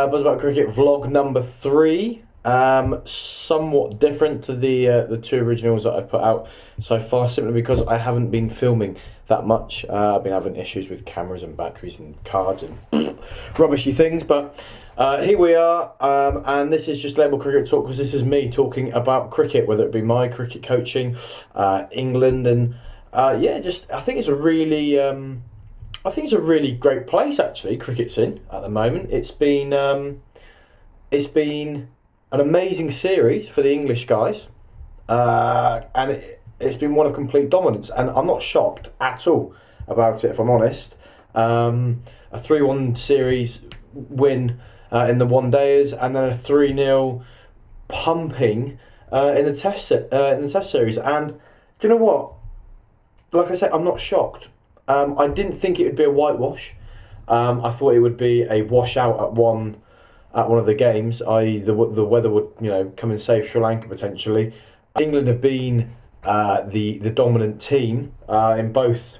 Buzz About Cricket vlog number 3. Somewhat different to the two originals that I've put out so far, simply because I haven't been filming that much. I've been having issues with cameras and batteries and cards and rubbishy things, but here we are, and this is just Label Cricket Talk, because this is me talking about cricket, whether it be my cricket coaching, England, and yeah, just I think it's a really great place actually. Cricket's in at the moment. It's been an amazing series for the English guys, and it's been one of complete dominance, and I'm not shocked at all about it, if I'm honest. A 3-1 series win in the one-dayers, and then a 3-0 pumping in the test series. And do you know what? Like I said, I'm not shocked. I didn't think it would be a whitewash. I thought it would be a washout at one of the games, i.e. the weather would come and save Sri Lanka potentially. England have been the dominant team in both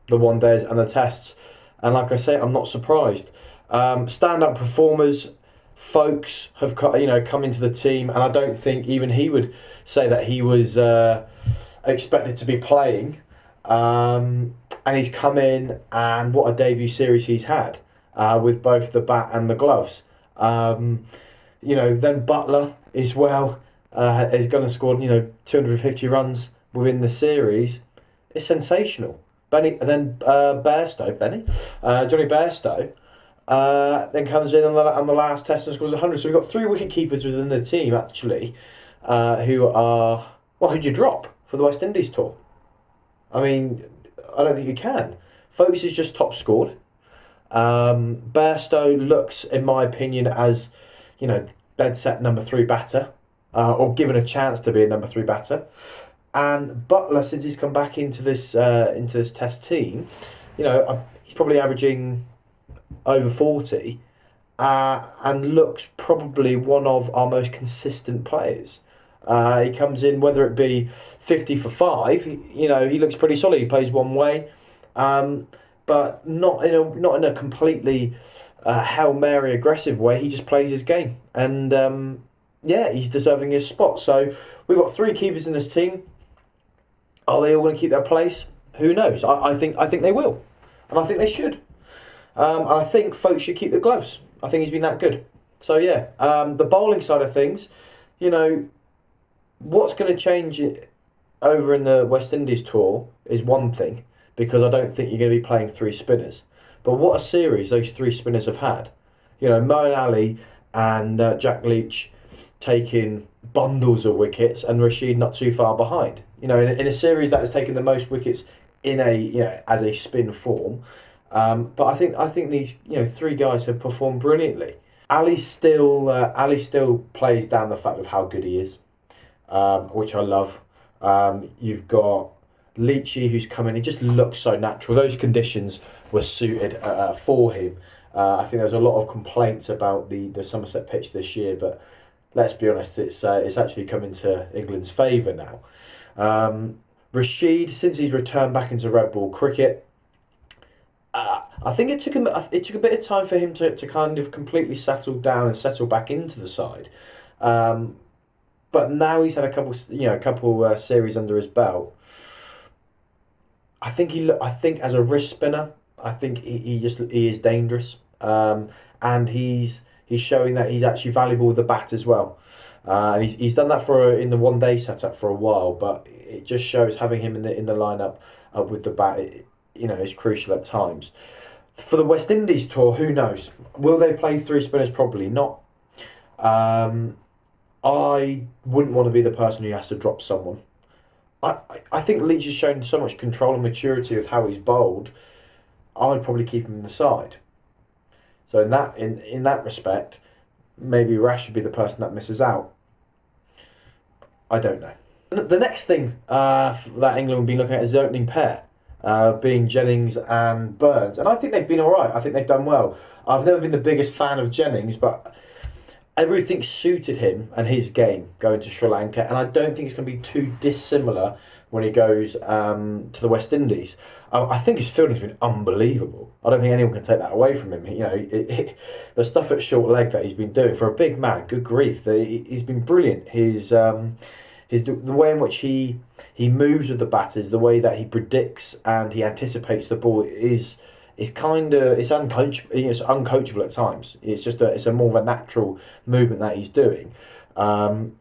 the one-days and the tests, and like I say, I'm not surprised. Stand-up performers, folks have come into the team, and I don't think even he would say that he was expected to be playing. And he's come in, and what a debut series he's had with both the bat and the gloves. Then Buttler as well is going to score 250 runs within the series. It's sensational. Johnny Bairstow then comes in on the last test and scores 100. So we've got 3 wicket keepers within the team actually, who'd you drop for the West Indies tour? I mean, I don't think you can. Foakes is just top scored. Bairstow looks, in my opinion, as dead set number 3 batter, or given a chance to be a number 3 batter. And Buttler, since he's come back into this test team, he's probably averaging over 40, and looks probably one of our most consistent players. He comes in, whether it be 50 for 5, he looks pretty solid. He plays one way, but not in a completely Hail Mary aggressive way. He just plays his game, and he's deserving his spot. So we've got 3 keepers in this team. Are they all going to keep their place? Who knows? I think they will, and I think they should. I think folks should keep the gloves. I think he's been that good. So yeah, the bowling side of things, what's going to change it over in the West Indies tour is one thing, because I don't think you're going to be playing 3 spinners. But what a series those 3 spinners have had. Moeen Ali and Jack Leach taking bundles of wickets, and Rashid not too far behind. In a series that has taken the most wickets in as a spin form. But I think these 3 guys have performed brilliantly. Ali still plays down the fact of how good he is, which I love. You've got Leachy, who's come in. He just looks so natural. Those conditions were suited for him. I think there's a lot of complaints about the Somerset pitch this year, but let's be honest, it's actually come into England's favour now. Rashid, since he's returned back into red ball cricket, I think it took a bit of time for him to kind of completely settle down and settle back into the side. But now he's had a couple series under his belt. I think as a wrist spinner, I think he is dangerous, and he's showing that he's actually valuable with the bat as well. And he's done that in the one-day setup for a while, but it just shows having him in the lineup with the bat is crucial at times. For the West Indies tour, who knows? Will they play 3 spinners? Probably not. I wouldn't want to be the person who has to drop someone. I think Leach has shown so much control and maturity with how he's bowled. I'd probably keep him in the side. So in that respect, maybe Rash should be the person that misses out. I don't know. The next thing that England will be looking at is the opening pair, being Jennings and Burns. And I think they've been all right. I think they've done well. I've never been the biggest fan of Jennings, but everything suited him and his game going to Sri Lanka, and I don't think it's going to be too dissimilar when he goes to the West Indies. I think his fielding's been unbelievable. I don't think anyone can take that away from him. The stuff at short leg that he's been doing for a big man, good grief, he's been brilliant. The way in which he moves with the batters, the way that he predicts and he anticipates the ball is kind of it's uncoachable at times. It's a more of a natural movement that he's doing, and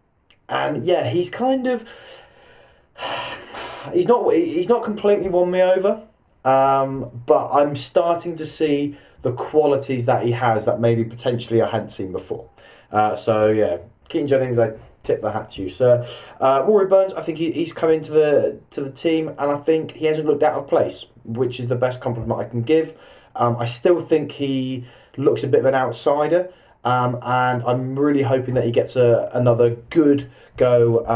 yeah, he's kind of he's not completely won me over, but I'm starting to see the qualities that he has that maybe potentially I hadn't seen before. So yeah, Keaton Jennings, I tip the hat to you, sir. Rory Burns, I think he's come into the team, and I think he hasn't looked out of place, which is the best compliment I can give. I still think he looks a bit of an outsider, and I'm really hoping that he gets another good go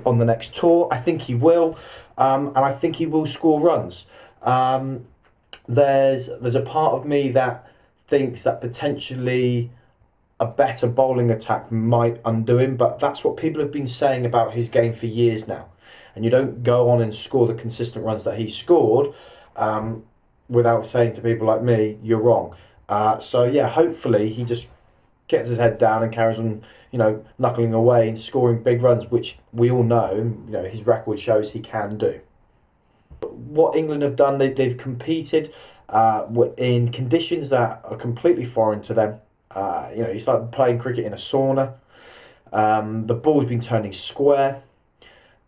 on the next tour. I think he will, and I think he will score runs. There's a part of me that thinks that potentially a better bowling attack might undo him, but that's what people have been saying about his game for years now. And you don't go on and score the consistent runs that he scored without saying to people like me, you're wrong. So yeah, hopefully he just gets his head down and carries on, knuckling away and scoring big runs, which we all know, his record shows he can do. What England have done, they've competed in conditions that are completely foreign to them. You start playing cricket in a sauna. The ball's been turning square,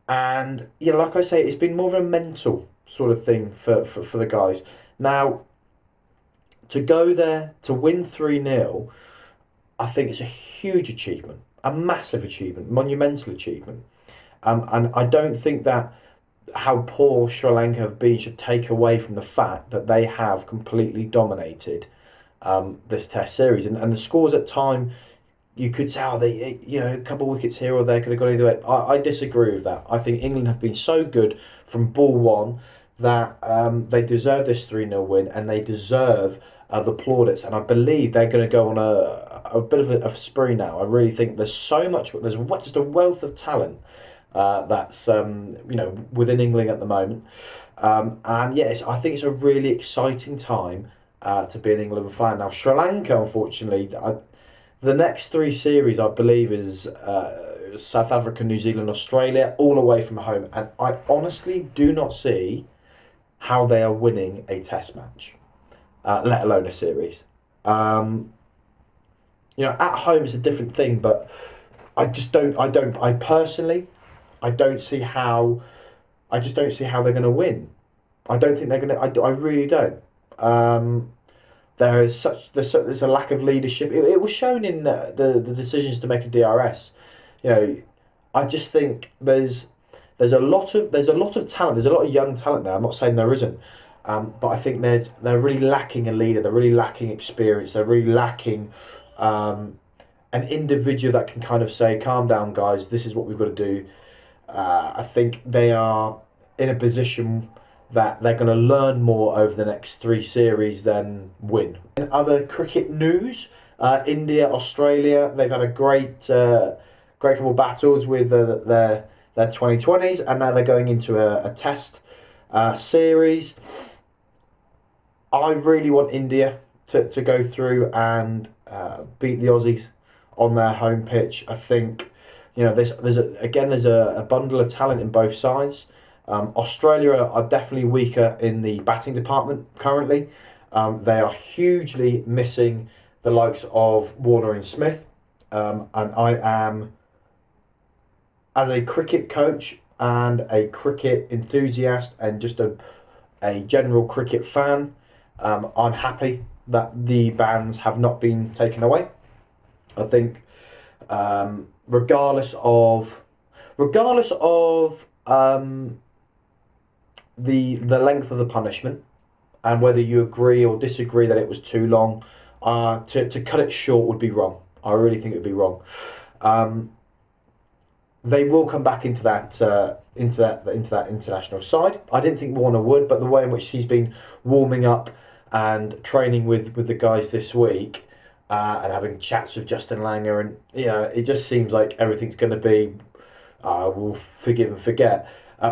and like I say, it's been more of a mental sort of thing for the guys. Now, to go there to win 3-0, I think it's a huge achievement, a massive achievement, monumental achievement, and I don't think that how poor Sri Lanka have been should take away from the fact that they have completely dominated this Test series, and the scores at time, you could say, they a couple of wickets here or there could have gone either way. I disagree with that. I think England have been so good from ball one that they deserve this 3-0 win, and they deserve the plaudits. And I believe they're going to go on a bit of a spree now. I really think there's just a wealth of talent that's within England at the moment, and yes, I think it's a really exciting time to be an England fan. Now, Sri Lanka, unfortunately, the next 3 series, I believe, is South Africa, New Zealand, Australia, all away from home. And I honestly do not see how they are winning a Test match, let alone a series. At home it's a different thing, but I just don't. I personally, I don't see how. I just don't see how they're going to win. I don't think they're going to. I really don't. There's a lack of leadership. It was shown in the decisions to make a DRS. I just think there's a lot of talent. There's a lot of young talent there. I'm not saying there isn't, but I think they're really lacking a leader. They're really lacking experience. They're really lacking an individual that can kind of say, "Calm down, guys. This is what we've got to do." I think they are in a position that they're going to learn more over the next 3 series than win. In other cricket news, India, Australia, they've had a great couple of battles with their 2020s, and now they're going into a Test series. I really want India to go through and beat the Aussies on their home pitch. I think there's a bundle of talent in both sides. Australia are definitely weaker in the batting department currently. They are hugely missing the likes of Warner and Smith. And I am, as a cricket coach and a cricket enthusiast and just a general cricket fan, I'm happy that the bans have not been taken away. I think regardless of the length of the punishment, and whether you agree or disagree that it was too long, to cut it short would be wrong. I really think it would be wrong. They will come back into that international side. I didn't think Warner would, but the way in which he's been warming up and training with the guys this week, and having chats with Justin Langer, and it just seems like everything's going to be we'll forgive and forget.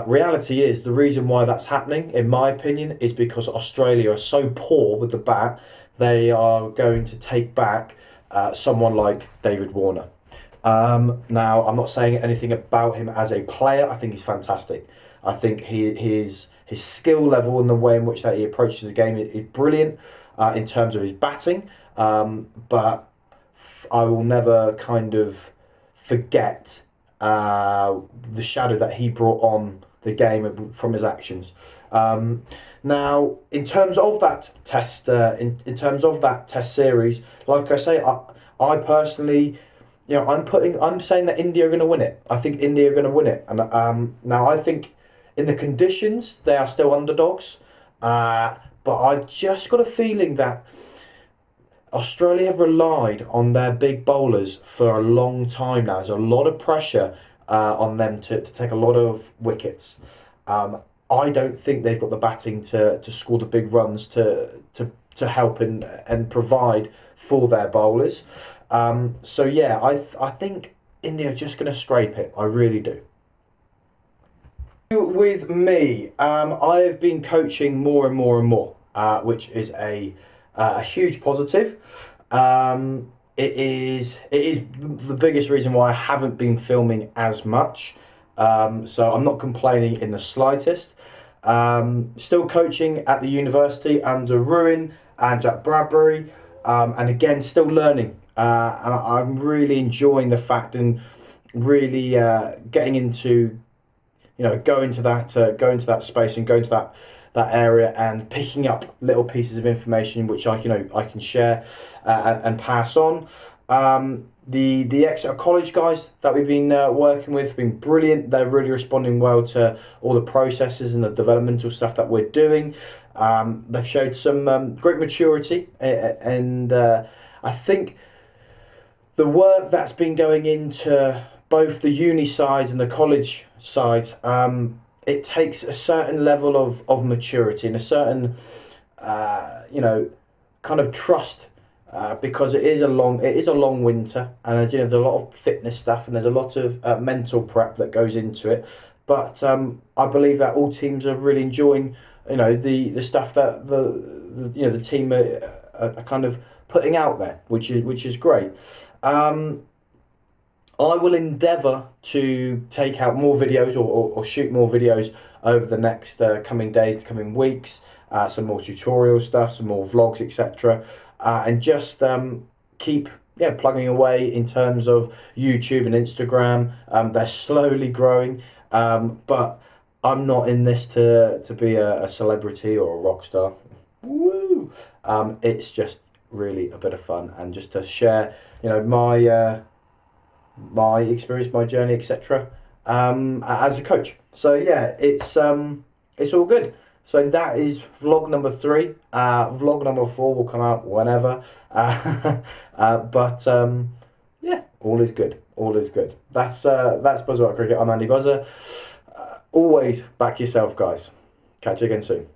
Reality is, the reason why that's happening, in my opinion, is because Australia are so poor with the bat, they are going to take back someone like David Warner. Now, I'm not saying anything about him as a player. I think he's fantastic. I think his skill level and the way in which that he approaches the game is brilliant in terms of his batting. But I will never kind of forget the shadow that he brought on the game from his actions. Now, in terms of that test, in terms of that test series, like I say, I personally, I'm saying that India are going to win it. I think India are going to win it, and now I think in the conditions they are still underdogs, but I just got a feeling that Australia have relied on their big bowlers for a long time now. There's a lot of pressure on them to take a lot of wickets. I don't think they've got the batting to score the big runs to help and provide for their bowlers. So yeah, I think India are just going to scrape it. I really do. With me, I have been coaching more and more and more, which is a huge positive. It is the biggest reason why I haven't been filming as much. So I'm not complaining in the slightest. Still coaching at the university under Ruin and Jack Bradbury, and again still learning. And I'm really enjoying the fact and really getting into, going to that space and going to that area and picking up little pieces of information which I can share and pass on. The Exeter College guys that we've been working with have been brilliant. They're really responding well to all the processes and the developmental stuff that we're doing. They've showed some great maturity, and I think the work that's been going into both the uni sides and the college sides, it takes a certain level of maturity and a certain, kind of trust, because it is a long winter, and there's a lot of fitness stuff and there's a lot of mental prep that goes into it. But I believe that all teams are really enjoying, the stuff that the team are kind of putting out there, which is great. I will endeavour to take out more videos or shoot more videos over the next coming days, coming weeks. Some more tutorial stuff, some more vlogs, etc. And just keep plugging away in terms of YouTube and Instagram. They're slowly growing, but I'm not in this to be a celebrity or a rock star. Woo! It's just really a bit of fun and just to share, my experience, my journey, etc. As a coach. So yeah, it's all good. So that is vlog number 3. Vlog number 4 will come out whenever. But yeah, all is good. All is good. That's Buzzer Cricket. I'm Andy Buzzer. Always back yourself, guys. Catch you again soon.